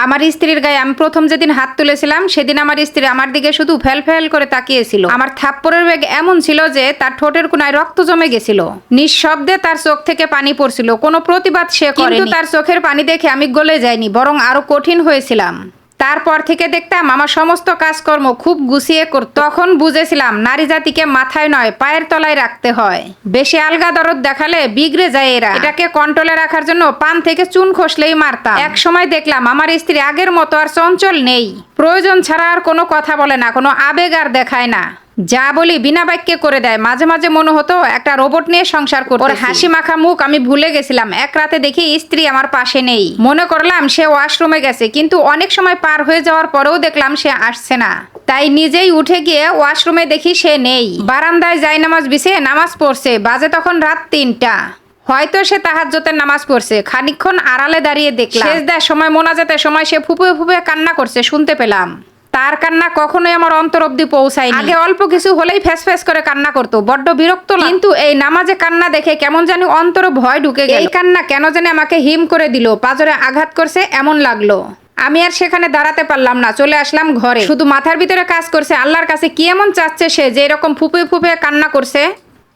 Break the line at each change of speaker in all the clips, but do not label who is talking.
আমার স্ত্রীর গায়ে আমি প্রথম যেদিন হাত তুলেছিলাম সেদিন আমার স্ত্রী আমার দিকে শুধু ফেল ফেল করে তাকিয়েছিল। আমার থাপ্পড়ের বেগ এমন ছিল যে তার ঠোঁটের কোনায় রক্ত জমে গেছিল। নিঃশব্দে তার চোখ থেকে পানি পড়ছিল। কোনো প্রতিবাদ সে করেনি। কিন্তু তার চোখের পানি দেখে আমি গলে যাইনি, বরং আরো কঠিন হয়েছিলাম। তারপর থেকে দেখতাম আমার সমস্ত কাজকর্ম খুব গুছিয়ে করত। তখন বুঝেছিলাম নারী জাতিকে মাথায় নয় পায়ের তলায় রাখতে হয়। বেশি আলগা দরদ দেখালে বিগড়ে যায় এরা। এটাকে কন্ট্রোলে রাখার জন্য পান থেকে চুন খসলেই মারতাম। এক সময় দেখলাম আমার স্ত্রী আগের মতো আর চঞ্চল নেই। প্রয়োজন ছাড়া আর কোনো কথা বলে না, কোনো আবেগ আর দেখায় না। যা বলি বিনা বাক্যে করে দেয়। মাঝে মাঝে মনে হতো একটা রোবট নিয়ে সংসার করতে। ওর হাসি মাখা মুখ আমি ভুলে গেছিলাম। এক রাতে দেখি স্ত্রী আমার পাশে নেই। মনে করলাম সে ওয়াশরুমে গেছে, কিন্তু অনেক সময় পার হয়ে যাওয়ার পরেও দেখলাম সে আসছে না। তাই নিজেই উঠে গিয়ে ওয়াশরুমে দেখি সে নেই। বারান্দায় জায়নামাজ বিছিয়ে নামাজ পড়ছে। বাজে তখন রাত ৩টা। হয়তো সে তাহাজ্জুদের নামাজ পড়ছে। খানিকক্ষণ আড়ালে দাঁড়িয়ে দেখলাম। সেজদার সময় মোনাজাতের সময় সে ফুপুয়ে ফুপুয়ে কান্না করছে, শুনতে পেলাম। তার কান্না কখনোই আমার অন্তর অব্দি পৌঁছায়নি। আগে অল্প কিছু হলেই ফ্যাস ফ্যাস করে কান্না করতো, বড্ড বিরক্ত লাগতো। কিন্তু এই নামাজে কান্না দেখে কেমন জানি অন্তরে ভয় ঢুকে গেল। এই কান্না কেন জানি আমাকে হিম করে দিল, পাজরে আঘাত করছে এমন লাগলো। আমি আর সেখানে দাঁড়াতে পারলাম না, চলে আসলাম ঘরে। শুধু মাথার ভিতরে কাজ করছে আল্লাহর কাছে কি এমন চাচ্ছে সে যে এরকম ফুপিয়ে ফুপিয়ে কান্না করছে।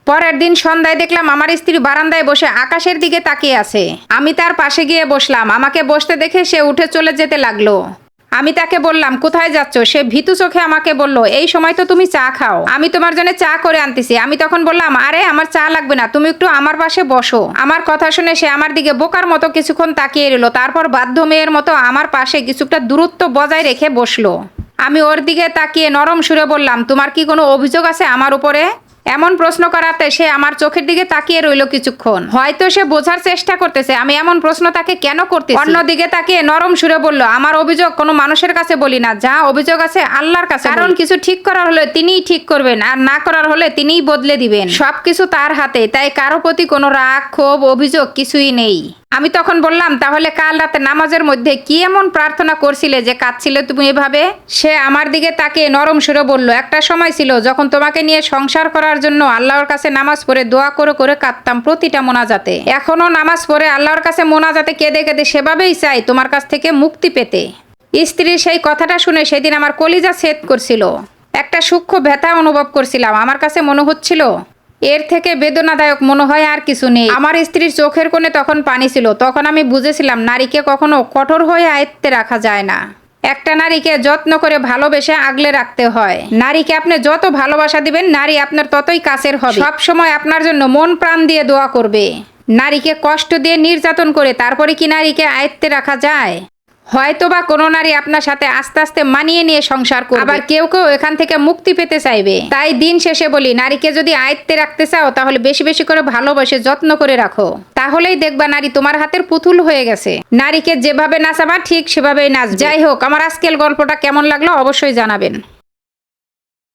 পরের দিন সন্ধ্যায় দেখলাম আমার স্ত্রী বারান্দায় বসে আকাশের দিকে তাকিয়ে আছে। আমি তার পাশে গিয়ে বসলাম। আমাকে বসতে দেখে সে উঠে চলে যেতে লাগলো। আমি তাকে বললাম, কোথায় যাচ্ছ? সে ভীতু চোখে আমাকে বলল, এই সময় তো তুমি চা খাও, আমি তোমার জন্য চা করে আনতেছি। আমি তখন বললাম, আরে আমার চা লাগবে না, তুমি একটু আমার পাশে বসো। আমার কথা শুনে সে আমার দিকে বোকার মতো কিছুক্ষণ তাকিয়ে রইল। তারপর বাধ্য মেয়ের মতো আমার পাশে কিছুটা দূরত্ব বজায় রেখে বসলো। আমি ওর দিকে তাকিয়ে নরম সুরে বললাম, তোমার কি কোনো অভিযোগ আছে আমার উপরে? এমন প্রশ্ন করাতে সে আমার চোখের দিকে তাকিয়ে রইল কিছুক্ষণ। হয়তো সে বোঝার চেষ্টা করতেছে আমি এমন প্রশ্ন তাকে কেন করতেছি। অন্যদিকে তাকিয়ে নরম সুরে বলল, আমার অভিযোগ কোনো মানুষের কাছে বলি না, যা অভিযোগ আছে আল্লাহর কাছে। কারণ কিছু ঠিক করার হলে তিনিই ঠিক করবেন, আর না করার হলে তিনিই বদলে দিবেন। সবকিছু তার হাতে, তাই কারো প্রতি কোনো রাগ ক্ষোভ অভিযোগ কিছুই নেই। আমি তখন বললাম, তাহলে কাল রাতে নামাজের মধ্যে কি এমন প্রার্থনা করছিলে যে কাঁদছিলে তুমি এভাবে? সে আমার দিকে তাকিয়ে নরম সুরে বলল, একটা সময় ছিল যখন তোমাকে নিয়ে সংসার করার জন্য আল্লাহর কাছে নামাজ পড়ে দোয়া করে করে কাঁদতাম প্রতিটা মোনাজাতে। এখনো নামাজ পড়ে আল্লাহর কাছে মোনাজাতে কেঁদে কেঁদে সেভাবেই চাই তোমার কাছ থেকে মুক্তি পেতে। স্ত্রীর সেই কথাটা শুনে সেদিন আমার কলিজা ছেদ করছিল। একটা সূক্ষ্ম ব্যথা অনুভব করছিলাম। আমার কাছে মনে হচ্ছিল এর থেকে বেদনাদায়ক মনে হয় আর কিছু নেই। আমার স্ত্রীর চোখের কোণে তখন পানি ছিল। তখন আমি বুঝেছিলাম নারীকে কখনো কঠোর হয়ে আয়ত্তে রাখা যায় না। একটা নারীকে যত্ন করে ভালোবেসে আগলে রাখতে হয়। নারীকে আপনি যত ভালোবাসা দিবেন নারী আপনার ততই কাছের হবে। সব সময় আপনার জন্য মন প্রাণ দিয়ে দোয়া করবে। নারীকে কষ্ট দিয়ে নির্যাতন করে তারপরে কি নারীকে আয়ত্তে রাখা যায়? হয়তোবা কোনো নারী আপনার সাথে আস্তে আস্তে মানিয়ে নিয়ে সংসার করবে, আবার কেউ কেউ এখান থেকে মুক্তি পেতে চাইবে। তাই দিন শেষে বলি, নারীকে যদি আয়ত্তে রাখতে চাও তাহলে বেশি বেশি করে ভালোবাসে যত্ন করে রাখো। তাহলেই দেখবা নারী তোমার হাতের পুতুল হয়ে গেছে। নারীকে যেভাবে নাচাবা ঠিক সেভাবেই নাচবে। যাই হোক, আমার আজকের গল্পটা কেমন লাগলো অবশ্যই জানাবেন।